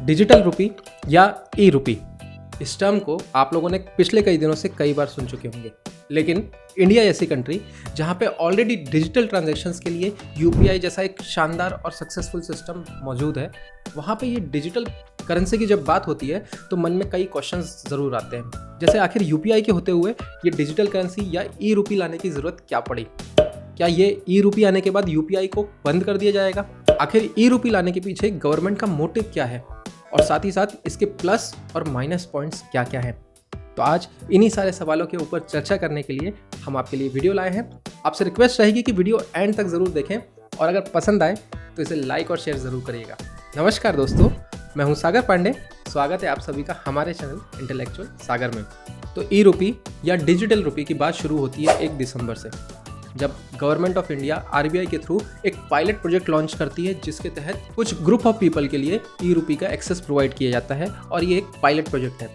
Digital rupee या ई रुपी, इस term को आप लोगों ने पिछले कई दिनों से कई बार सुन चुके होंगे, लेकिन इंडिया ऐसी कंट्री जहां पे ऑलरेडी डिजिटल ट्रांजैक्शंस के लिए यूपीआई जैसा एक शानदार और सक्सेसफुल सिस्टम मौजूद है, वहां पे ये डिजिटल करेंसी की जब बात होती है तो मन में कई क्वेश्चंस ज़रूर आते हैं, जैसे आखिर यूपीआई के होते हुए ये डिजिटल करेंसी या ई रुपी लाने की ज़रूरत क्या पड़ी? क्या ये ई रुपी आने के बाद यूपीआई को बंद कर दिया जाएगा? आखिर ई रुपी लाने के पीछे गवर्नमेंट का मोटिव क्या है और साथ ही साथ इसके प्लस और माइनस पॉइंट्स क्या क्या हैं? तो आज इन्हीं सारे सवालों के ऊपर चर्चा करने के लिए हम आपके लिए वीडियो लाए हैं। आपसे रिक्वेस्ट रहेगी कि वीडियो एंड तक ज़रूर देखें और अगर पसंद आए तो इसे लाइक और शेयर ज़रूर करिएगा। नमस्कार दोस्तों, मैं हूं सागर पांडे। स्वागत है आप सभी का हमारे चैनल इंटेलेक्चुअल सागर में। तो ई रुपी या डिजिटल रुपी की बात शुरू होती है 1 दिसंबर से, जब गवर्नमेंट ऑफ इंडिया आरबीआई के थ्रू एक पायलट प्रोजेक्ट लॉन्च करती है, जिसके तहत कुछ ग्रुप ऑफ पीपल के लिए ई रुपी का एक्सेस प्रोवाइड किया जाता है और ये एक पायलट प्रोजेक्ट है।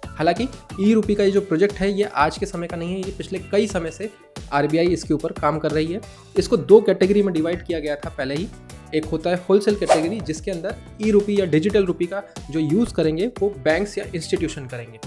हालांकि ई रुपी का ये जो प्रोजेक्ट है ये आज के समय का नहीं है, ये पिछले कई समय से आरबीआई इसके ऊपर काम कर रही है। इसको 2 कैटेगरी में डिवाइड किया गया था पहले ही। एक होता है होलसेल कैटेगरी, जिसके अंदर ई रुपी या डिजिटल रुपी का जो यूज़ करेंगे वो बैंक्स या इंस्टीट्यूशन करेंगे,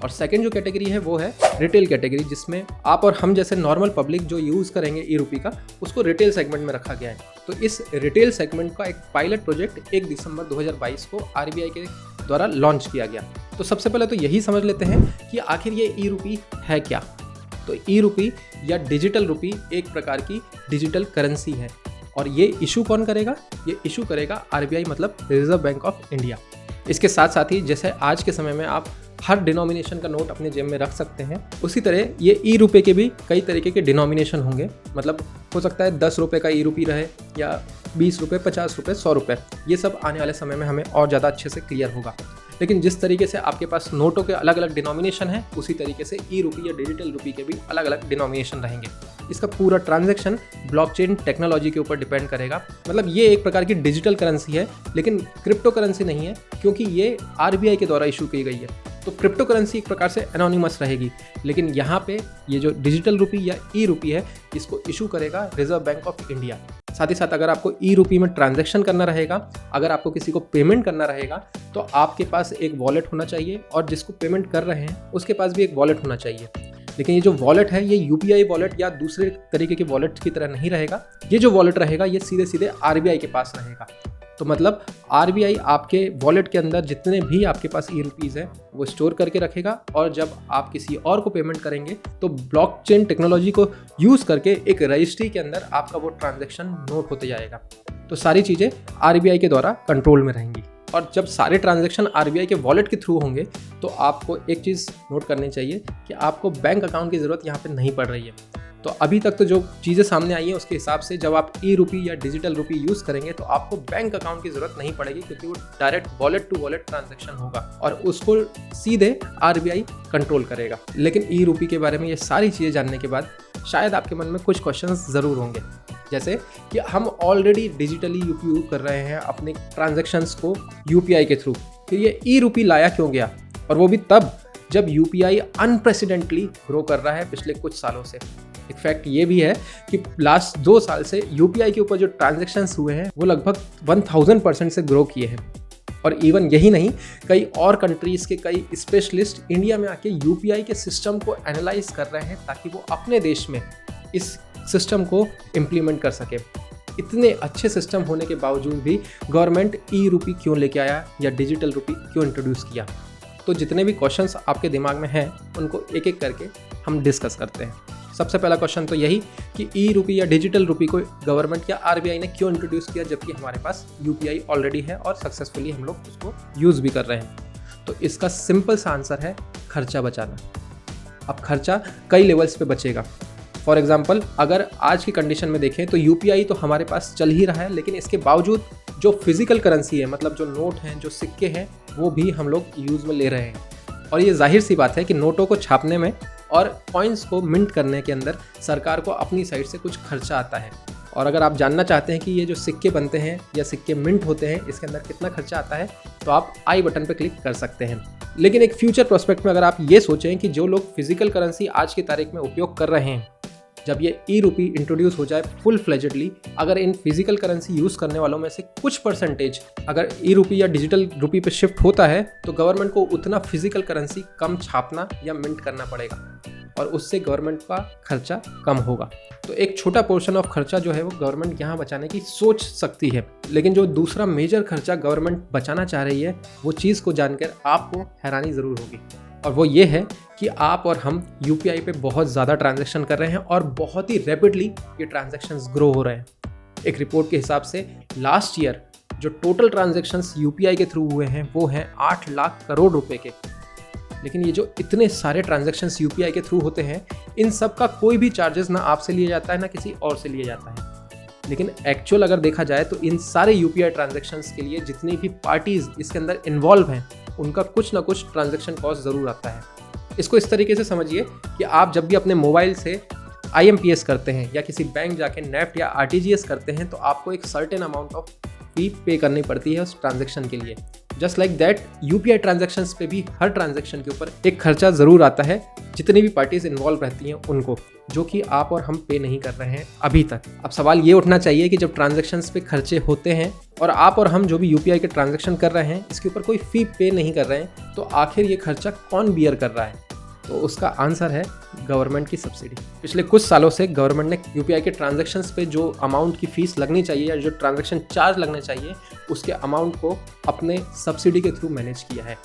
और सेकंड जो कैटेगरी है वो है रिटेल कैटेगरी, जिसमें आप और हम जैसे नॉर्मल पब्लिक जो यूज़ करेंगे ई रुपी का, उसको रिटेल सेगमेंट में रखा गया है। तो इस रिटेल सेगमेंट का एक पायलट प्रोजेक्ट 1 दिसंबर 2022 को आरबीआई के द्वारा लॉन्च किया गया। तो सबसे पहले तो यही समझ लेते हैं कि आखिर ये ई रुपी है क्या। तो ई रुपी या डिजिटल रुपी एक प्रकार की डिजिटल करेंसी है, और ये इशू कौन करेगा? ये इशू करेगा आरबीआई, मतलब रिजर्व बैंक ऑफ इंडिया। इसके साथ साथ ही जैसे आज के समय में आप हर डिनोमिनेशन का नोट अपने जेब में रख सकते हैं, उसी तरह ये ई रुपये के भी कई तरीके के डिनोमिनेशन होंगे। मतलब हो सकता है 10 रुपये का ई रुपी रहे, या 20 रुपये, 50 रुपये, 100 रुपये। ये सब आने वाले समय में हमें और ज़्यादा अच्छे से क्लियर होगा। लेकिन जिस तरीके से आपके पास नोटों के अलग अलग डिनोमिनेशन है, उसी तरीके से ई रुपी या डिजिटल रुपी के भी अलग अलग डिनोमिनेशन रहेंगे। इसका पूरा ट्रांजैक्शन ब्लॉकचेन टेक्नोलॉजी के ऊपर डिपेंड करेगा। मतलब ये एक प्रकार की डिजिटल करेंसी है, लेकिन क्रिप्टो करेंसी नहीं है, क्योंकि ये आरबीआई के द्वारा इशू की गई है। तो क्रिप्टो करेंसी एक प्रकार से एनोनिमस रहेगी, लेकिन यहाँ पे ये जो डिजिटल रुपी या ई रुपी है, इसको इशू करेगा रिजर्व बैंक ऑफ इंडिया। साथ ही साथ अगर आपको ई रुपी में ट्रांजैक्शन करना रहेगा, अगर आपको किसी को पेमेंट करना रहेगा, तो आपके पास एक वॉलेट होना चाहिए, और जिसको पेमेंट कर रहे हैं उसके पास भी एक वॉलेट होना चाहिए। लेकिन ये जो वॉलेट है ये यूपीआई वॉलेट या दूसरे तरीके के वॉलेट की तरह नहीं रहेगा। ये जो वॉलेट रहेगा ये सीधे सीधे आरबीआई के पास रहेगा। तो मतलब आरबीआई आपके वॉलेट के अंदर जितने भी आपके पास ई रुपीज़ है वो स्टोर करके रखेगा, और जब आप किसी और को पेमेंट करेंगे तो ब्लॉकचेन टेक्नोलॉजी को यूज़ करके एक रजिस्ट्री के अंदर आपका वो ट्रांजैक्शन नोट होते जाएगा। तो सारी चीज़ें आरबीआई के द्वारा कंट्रोल में रहेंगी, और जब सारे ट्रांजैक्शन आरबीआई के वॉलेट के थ्रू होंगे तो आपको एक चीज़ नोट करनी चाहिए कि आपको बैंक अकाउंट की ज़रूरत यहाँ पे नहीं पड़ रही है। तो अभी तक तो जो चीज़ें सामने आई हैं उसके हिसाब से जब आप ई रुपी या डिजिटल रुपी यूज़ करेंगे तो आपको बैंक अकाउंट की ज़रूरत नहीं पड़ेगी, क्योंकि वो direct wallet to wallet transaction होगा और उसको सीधे आरबीआई कंट्रोल करेगा। लेकिन ई रुपी के बारे में ये सारी चीज़ें जानने के बाद शायद आपके मन में कुछ क्वेश्चंस ज़रूर होंगे, जैसे कि हम ऑलरेडी डिजिटली यूपीआई कर रहे हैं अपने ट्रांजैक्शंस को यूपीआई के थ्रू, फिर ये ई रुपी लाया क्यों गया? और वो भी तब जब यूपीआई अनप्रेसिडेंटली ग्रो कर रहा है पिछले कुछ सालों से। एक फैक्ट ये भी है कि लास्ट 2 साल से यूपीआई के ऊपर जो ट्रांजैक्शंस हुए हैं वो लगभग 1000% से ग्रो किए हैं। और इवन यही नहीं, कई और कंट्रीज़ के कई स्पेशलिस्ट इंडिया में आके यूपीआई के सिस्टम को एनालाइज कर रहे हैं, ताकि वो अपने देश में इस सिस्टम को इम्प्लीमेंट कर सके। इतने अच्छे सिस्टम होने के बावजूद भी गवर्नमेंट ई रुपी क्यों लेके आया या डिजिटल रुपी क्यों इंट्रोड्यूस किया? तो जितने भी क्वेश्चंस आपके दिमाग में हैं उनको एक एक करके हम डिस्कस करते हैं। सबसे पहला क्वेश्चन तो यही कि ई रुपी या डिजिटल रुपी को गवर्नमेंट या आरबीआई ने क्यों इंट्रोड्यूस किया, जबकि हमारे पास यूपीआई ऑलरेडी है और सक्सेसफुली हम लोग उसको यूज़ भी कर रहे हैं। तो इसका सिंपल सा आंसर है खर्चा बचाना। अब खर्चा कई लेवल्स पे बचेगा। फॉर एग्जांपल, अगर आज की कंडीशन में देखें तो यूपीआई तो हमारे पास चल ही रहा है, लेकिन इसके बावजूद जो फिजिकल करेंसी है, मतलब जो नोट हैं, जो सिक्के हैं, वो भी हम लोग यूज़ में ले रहे हैं। और ये जाहिर सी बात है कि नोटों को छापने में और कॉइन्स को मिंट करने के अंदर सरकार को अपनी साइड से कुछ खर्चा आता है। और अगर आप जानना चाहते हैं कि ये जो सिक्के बनते हैं या सिक्के मिंट होते हैं, इसके अंदर कितना खर्चा आता है, तो आप आई बटन पर क्लिक कर सकते हैं। लेकिन एक फ्यूचर प्रोस्पेक्ट में अगर आप ये सोचें कि जो लोग फिजिकल करेंसी आज की तारीख में उपयोग कर रहे हैं, जब ये ई रूपी इंट्रोड्यूस हो जाए फुल फ्लेजेडली, अगर इन फिजिकल करेंसी यूज़ करने वालों में से कुछ परसेंटेज अगर ई रूपी या डिजिटल रूपी पे शिफ्ट होता है तो गवर्नमेंट को उतना फिजिकल करेंसी कम छापना या मिंट करना पड़ेगा और उससे गवर्नमेंट का खर्चा कम होगा। तो एक छोटा पोर्शन ऑफ खर्चा जो है वो गवर्नमेंट यहाँ बचाने की सोच सकती है। लेकिन जो दूसरा मेजर खर्चा गवर्नमेंट बचाना चाह रही है वो चीज़ को जानकर आपको हैरानी ज़रूर होगी, और वो ये है कि आप और हम यूपीआई पे बहुत ज़्यादा ट्रांजैक्शन कर रहे हैं और बहुत ही रैपिडली ये ट्रांजैक्शंस ग्रो हो रहे हैं। एक रिपोर्ट के हिसाब से लास्ट ईयर जो टोटल ट्रांजैक्शंस यूपीआई के थ्रू हुए हैं वो हैं 8 लाख करोड़ रुपए के। लेकिन ये जो इतने सारे ट्रांजैक्शंस यूपीआई के थ्रू होते हैं, इन सब का कोई भी चार्जेस ना आपसे लिया जाता है ना किसी और से लिया जाता है। लेकिन एक्चुअल अगर देखा जाए तो इन सारे यूपीआई ट्रांजैक्शंस के लिए जितनी भी पार्टीज इसके अंदर इन्वॉल्व हैं उनका कुछ ना कुछ ट्रांजैक्शन कॉस्ट ज़रूर आता है। इसको इस तरीके से समझिए कि आप जब भी अपने मोबाइल से IMPS करते हैं या किसी बैंक जाके नेफ्ट या RTGS करते हैं तो आपको एक सर्टेन अमाउंट ऑफ फी पे करनी पड़ती है उस ट्रांजैक्शन के लिए। Just like that UPI transactions पे भी हर ट्रांजैक्शन के ऊपर एक खर्चा ज़रूर आता है जितनी भी पार्टीज इन्वॉल्व रहती हैं उनको, जो कि आप और हम पे नहीं कर रहे हैं अभी तक। अब सवाल ये उठना चाहिए कि जब ट्रांजैक्शंस पे खर्चे होते हैं और आप और हम जो भी यूपीआई के ट्रांजैक्शन कर रहे हैं इसके ऊपर कोई फ़ी पे नहीं कर रहे हैं, तो आखिर ये खर्चा कौन बियर कर रहा है? तो उसका आंसर है गवर्नमेंट की सब्सिडी। पिछले कुछ सालों से गवर्नमेंट ने यूपीआई के ट्रांजैक्शंस पे जो अमाउंट की फीस लगनी चाहिए या जो ट्रांजैक्शन चार्ज लगने चाहिए उसके अमाउंट को अपने सब्सिडी के थ्रू मैनेज किया है।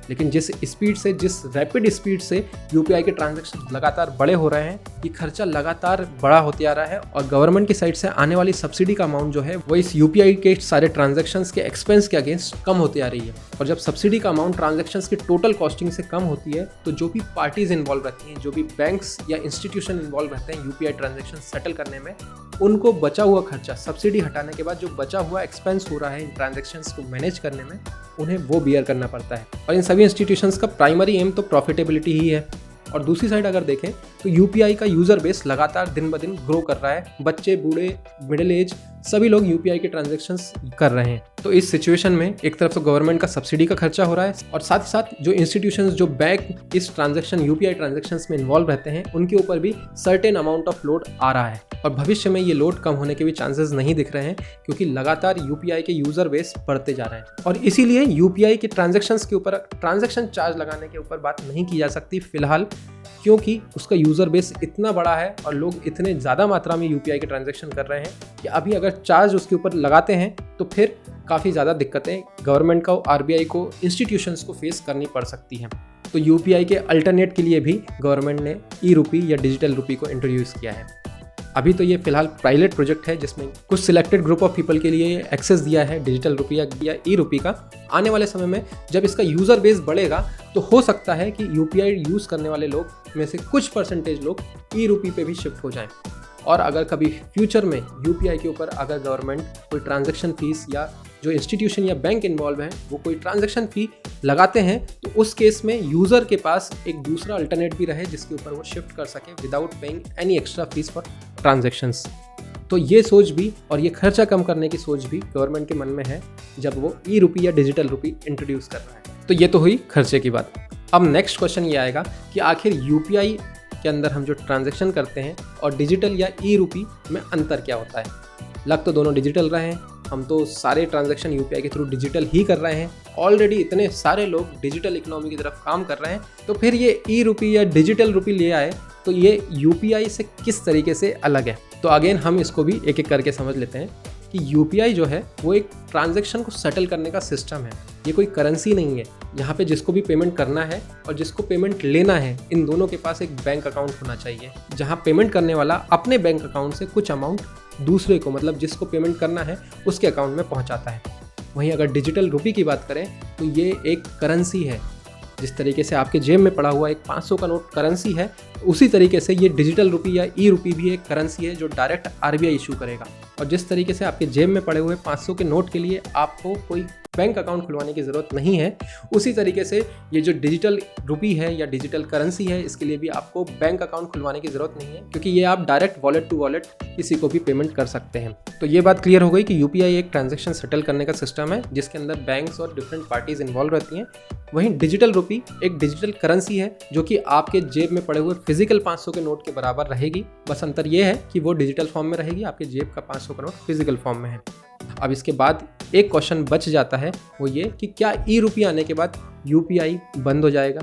लेकिन जिस स्पीड से, जिस रैपिड स्पीड से यूपीआई के ट्रांजैक्शन लगातार बड़े हो रहे हैं, ये खर्चा लगातार बड़ा होते आ रहा है और गवर्नमेंट की साइड से आने वाली सब्सिडी का अमाउंट जो है वो इस यूपीआई के सारे ट्रांजैक्शंस के एक्सपेंस के अगेंस्ट कम होती आ रही है। और जब सब्सिडी का अमाउंट ट्रांजैक्शंस की टोटल कॉस्टिंग से कम होती है तो जो भी पार्टीज इन्वॉल्व रहती हैं, जो भी बैंक्स या इंस्टीट्यूशन इन्वॉल्व रहते हैं यूपीआई ट्रांजैक्शन सेटल करने में, उनको बचा हुआ खर्चा सब्सिडी हटाने के बाद जो बचा हुआ एक्सपेंस हो रहा है इन ट्रांजैक्शंस को मैनेज करने में, उन्हें वो बियर करना पड़ता है। और इन सभी इंस्टीट्यूशंस का प्राइमरी एम तो प्रॉफिटेबिलिटी ही है। और दूसरी साइड अगर देखें तो यूपीआई का यूज़र बेस लगातार दिन ब दिन ग्रो कर रहा है। बच्चे, बूढ़े, मिडिल एज सभी लोग यूपीआई के ट्रांजैक्शंस कर रहे हैं। तो इस सिचुएशन में एक तरफ तो गवर्नमेंट का सब्सिडी का खर्चा हो रहा है और साथ ही साथ जो इंस्टीट्यूशंस, जो बैंक इस ट्रांजैक्शन यूपीआई ट्रांजैक्शंस में इन्वॉल्व रहते हैं उनके ऊपर भी सर्टेन अमाउंट ऑफ लोड आ रहा है। और भविष्य में ये लोड कम होने के भी चांसेस नहीं दिख रहे हैं क्योंकि लगातार यूपीआई के यूज़र बेस बढ़ते जा रहे हैं। और इसीलिए यूपीआई के ट्रांजैक्शंस के ऊपर ट्रांजैक्शन चार्ज लगाने के ऊपर बात नहीं की जा सकती फिलहाल, क्योंकि उसका यूज़र बेस इतना बड़ा है और लोग इतने ज़्यादा मात्रा में यूपीआई के ट्रांजैक्शन कर रहे हैं कि अभी अगर चार्ज उसके ऊपर लगाते हैं तो फिर काफ़ी ज़्यादा दिक्कतें गवर्नमेंट को, आरबीआई को, इंस्टीट्यूशंस को फेस करनी पड़ सकती हैं। तो यूपीआई के अल्टरनेट के लिए भी गवर्नमेंट ने ई रूपी या डिजिटल रूपी को इंट्रोड्यूस किया है। अभी तो ये फिलहाल पायलट प्रोजेक्ट है जिसमें कुछ सिलेक्टेड ग्रुप ऑफ पीपल के लिए एक्सेस दिया है डिजिटल रूपी या ई रूपी का। आने वाले समय में जब इसका यूज़र बेस बढ़ेगा तो हो सकता है कि यूपीआई यूज़ करने वाले लोग में से कुछ परसेंटेज लोग ई रूपी पे भी शिफ्ट हो जाएं। और अगर कभी फ्यूचर में यूपीआई के ऊपर अगर गवर्नमेंट कोई ट्रांजैक्शन फीस या जो इंस्टीट्यूशन या बैंक इन्वॉल्व हैं वो कोई ट्रांजैक्शन फ़ी लगाते हैं तो उस केस में यूज़र के पास एक दूसरा अल्टरनेट भी रहे जिसके ऊपर वो शिफ्ट कर सके without paying any extra fees for transactions. तो ये सोच भी और ये खर्चा कम करने की सोच भी गवर्नमेंट के मन में है जब वो ई रूपी या डिजिटल रूपी इंट्रोड्यूस कर रहा है। तो ये तो हुई खर्चे की बात। अब नेक्स्ट क्वेश्चन ये आएगा कि आखिर यूपीआई के अंदर हम जो ट्रांजैक्शन करते हैं और डिजिटल या ई रूपी में अंतर क्या होता है? लग तो दोनों डिजिटल रहे हैं, हम तो सारे ट्रांजैक्शन यूपीआई के थ्रू डिजिटल ही कर रहे हैं, ऑलरेडी इतने सारे लोग डिजिटल इकोनॉमी की तरफ काम कर रहे हैं, तो फिर ये ई रूपी या डिजिटल रूपी ले आए तो ये यूपीआई से किस तरीके से अलग है? तो अगेन हम इसको भी एक एक करके समझ लेते हैं कि यूपीआई जो है वो एक ट्रांजैक्शन को सेटल करने का सिस्टम है, ये कोई करेंसी नहीं है। यहाँ पे जिसको भी पेमेंट करना है और जिसको पेमेंट लेना है, इन दोनों के पास एक बैंक अकाउंट होना चाहिए जहाँ पेमेंट करने वाला अपने बैंक अकाउंट से कुछ अमाउंट दूसरे को, मतलब जिसको पेमेंट करना है उसके अकाउंट में पहुँचाता है। वहीं अगर डिजिटल रूपी की बात करें तो ये एक करेंसी है। जिस तरीके से आपके जेब में पड़ा हुआ एक 500 का नोट करेंसी है, उसी तरीके से ये डिजिटल रूपी या ई रूपी भी एक करेंसी है जो डायरेक्ट आरबीआई इशू करेगा। और जिस तरीके से आपके जेब में पड़े हुए 500 के नोट के लिए आपको कोई बैंक अकाउंट खुलवाने की ज़रूरत नहीं है, उसी तरीके से ये जो डिजिटल रूपी है या डिजिटल करेंसी है, इसके लिए भी आपको बैंक अकाउंट खुलवाने की ज़रूरत नहीं है, क्योंकि ये आप डायरेक्ट वॉलेट टू वॉलेट किसी को भी पेमेंट कर सकते हैं। तो ये बात क्लियर हो गई कि यूपीआई एक ट्रांजैक्शन सेटल करने का सिस्टम है जिसके अंदर बैंक्स और डिफरेंट पार्टीज इन्वॉल्व रहती हैं। वहीं डिजिटल रूपी एक डिजिटल करेंसी है जो कि आपके जेब में पड़े हुए फिजिकल 500 के नोट के बराबर रहेगी, बस अंतर ये है कि वो डिजिटल फॉर्म में रहेगी, आपके जेब का 500 का नोट फिजिकल फॉर्म में है। अब इसके बाद एक क्वेश्चन बच जाता है, वो ये कि क्या ई रुपये आने के बाद यूपीआई बंद हो जाएगा?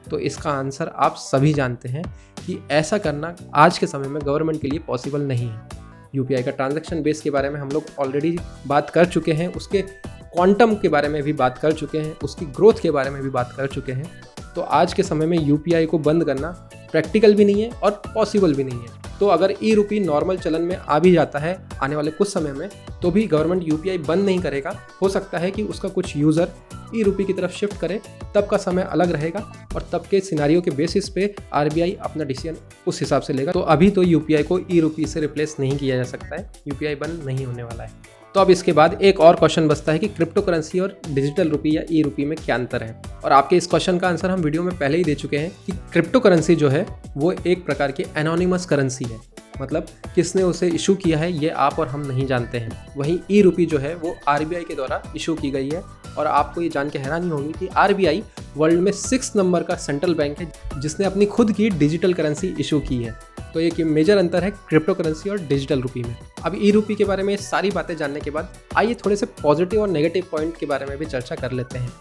तो इसका आंसर आप सभी जानते हैं कि ऐसा करना आज के समय में गवर्नमेंट के लिए पॉसिबल नहीं है। यूपीआई का ट्रांजैक्शन बेस के बारे में हम लोग ऑलरेडी बात कर चुके हैं, उसके क्वांटम के बारे में भी बात कर चुके हैं, उसकी ग्रोथ के बारे में भी बात कर चुके हैं। तो आज के समय में यूपीआई को बंद करना प्रैक्टिकल भी नहीं है और पॉसिबल भी नहीं है। तो अगर ई रुपी नॉर्मल चलन में आ भी जाता है आने वाले कुछ समय में, तो भी गवर्नमेंट यूपीआई बंद नहीं करेगा। हो सकता है कि उसका कुछ यूज़र ई रुपी की तरफ शिफ्ट करे, तब का समय अलग रहेगा और तब के सिनारियो के बेसिस पे आरबीआई अपना डिसीजन उस हिसाब से लेगा। तो अभी तो यूपीआई को ई रुपी से रिप्लेस नहीं किया जा सकता है, यूपीआई बंद नहीं होने वाला है। तो अब इसके बाद एक और क्वेश्चन बचता है कि क्रिप्टो करेंसी और डिजिटल रुपी या ई रुपी में क्या अंतर है। और आपके इस क्वेश्चन का आंसर हम वीडियो में पहले ही दे चुके हैं कि क्रिप्टो करेंसी जो है वो एक प्रकार की एनोनिमस करेंसी है, मतलब किसने उसे इशू किया है ये आप और हम नहीं जानते हैं। वहीं ई रुपी जो है वो आरबीआई के द्वारा इशू की गई है। और आपको ये जान के हैरानी होगी कि आरबीआई वर्ल्ड में 6 नंबर का सेंट्रल बैंक है जिसने अपनी खुद की डिजिटल करेंसी इशू की है। तो एक मेजर अंतर है क्रिप्टो करेंसी और डिजिटल रुपी में। अब ई रुपी के बारे में सारी बातें जानने के बाद आइए थोड़े से पॉजिटिव और नेगेटिव पॉइंट के बारे में भी चर्चा कर लेते हैं।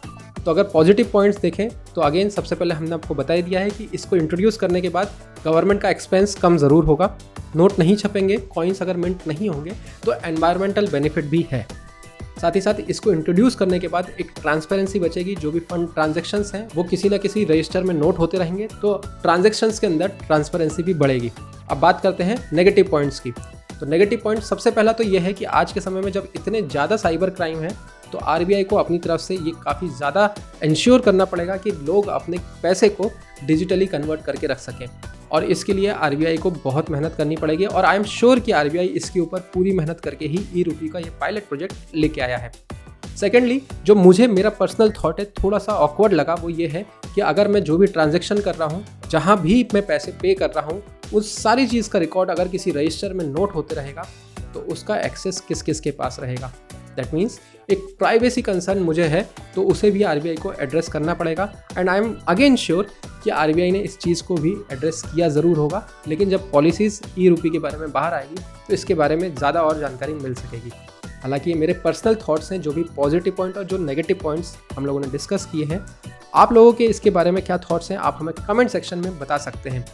तो अगर पॉजिटिव पॉइंट्स देखें तो अगेन सबसे पहले हमने आपको बता ही दिया है कि इसको इंट्रोड्यूस करने के बाद गवर्नमेंट का एक्सपेंस कम ज़रूर होगा, नोट नहीं छपेंगे, कॉइन्स अगर मिंट नहीं होंगे, तो एनवायरमेंटल बेनिफिट भी है। साथ ही साथ इसको इंट्रोड्यूस करने के बाद एक ट्रांसपेरेंसी बचेगी, जो भी फंड ट्रांजैक्शंस हैं वो किसी ना किसी रजिस्टर में नोट होते रहेंगे, तो ट्रांजैक्शंस के अंदर ट्रांसपेरेंसी भी बढ़ेगी। अब बात करते हैं नेगेटिव पॉइंट्स की। तो नेगेटिव पॉइंट सबसे पहला तो ये है कि आज के समय में जब इतने ज़्यादा साइबर क्राइम है, तो आरबीआई को अपनी तरफ से ये काफ़ी ज़्यादा इंश्योर करना पड़ेगा कि लोग अपने पैसे को डिजिटली कन्वर्ट करके रख सकें। और इसके लिए आरबीआई को बहुत मेहनत करनी पड़ेगी और आई एम श्योर कि आरबीआई इसके ऊपर पूरी मेहनत करके ही ई रुपी का ये पायलट प्रोजेक्ट लेके आया है। सेकेंडली, जो मुझे मेरा पर्सनल थॉट है थोड़ा सा ऑकवर्ड लगा, वो ये है कि अगर मैं जो भी ट्रांजैक्शन कर रहा हूँ, जहाँ भी मैं पैसे पे कर रहा हूँ, उस सारी चीज़ का रिकॉर्ड अगर किसी रजिस्टर में नोट होते रहेगा, तो उसका एक्सेस किस किस के पास रहेगा। दैट मीन्स एक प्राइवेसी कंसर्न मुझे है, तो उसे भी आरबीआई को एड्रेस करना पड़ेगा। And I am again sure कि आरबीआई ने इस चीज़ को भी एड्रेस किया ज़रूर होगा, लेकिन जब पॉलिसीज़ ई रुपी के बारे में बाहर आएगी तो इसके बारे में ज़्यादा और जानकारी मिल सकेगी। हालांकि ये मेरे पर्सनल थॉट्स हैं, जो भी पॉजिटिव पॉइंट और जो नेगेटिव पॉइंट्स हम लोगों ने डिस्कस किए हैं। आप लोगों के इसके बारे में क्या थॉट्स हैं, आप हमें कमेंट सेक्शन में बता सकते हैं।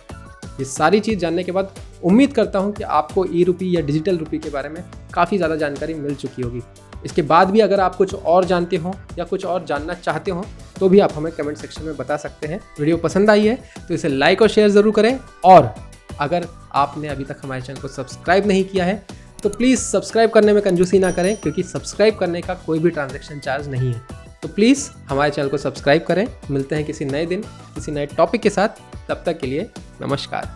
ये सारी चीज़ जानने के बाद उम्मीद करता हूँ कि आपको ई रुपी या डिजिटल रुपी के बारे में काफ़ी ज़्यादा जानकारी मिल चुकी होगी। इसके बाद भी अगर आप कुछ और जानते हो या कुछ और जानना चाहते हो, तो भी आप हमें कमेंट सेक्शन में बता सकते हैं। वीडियो पसंद आई है तो इसे लाइक और शेयर ज़रूर करें, और अगर आपने अभी तक हमारे चैनल को सब्सक्राइब नहीं किया है तो प्लीज़ सब्सक्राइब करने में कंजूसी ना करें, क्योंकि सब्सक्राइब करने का कोई भी ट्रांजैक्शन चार्ज नहीं है। तो प्लीज़ हमारे चैनल को सब्सक्राइब करें। मिलते हैं किसी नए दिन किसी नए टॉपिक के साथ, तब तक के लिए नमस्कार।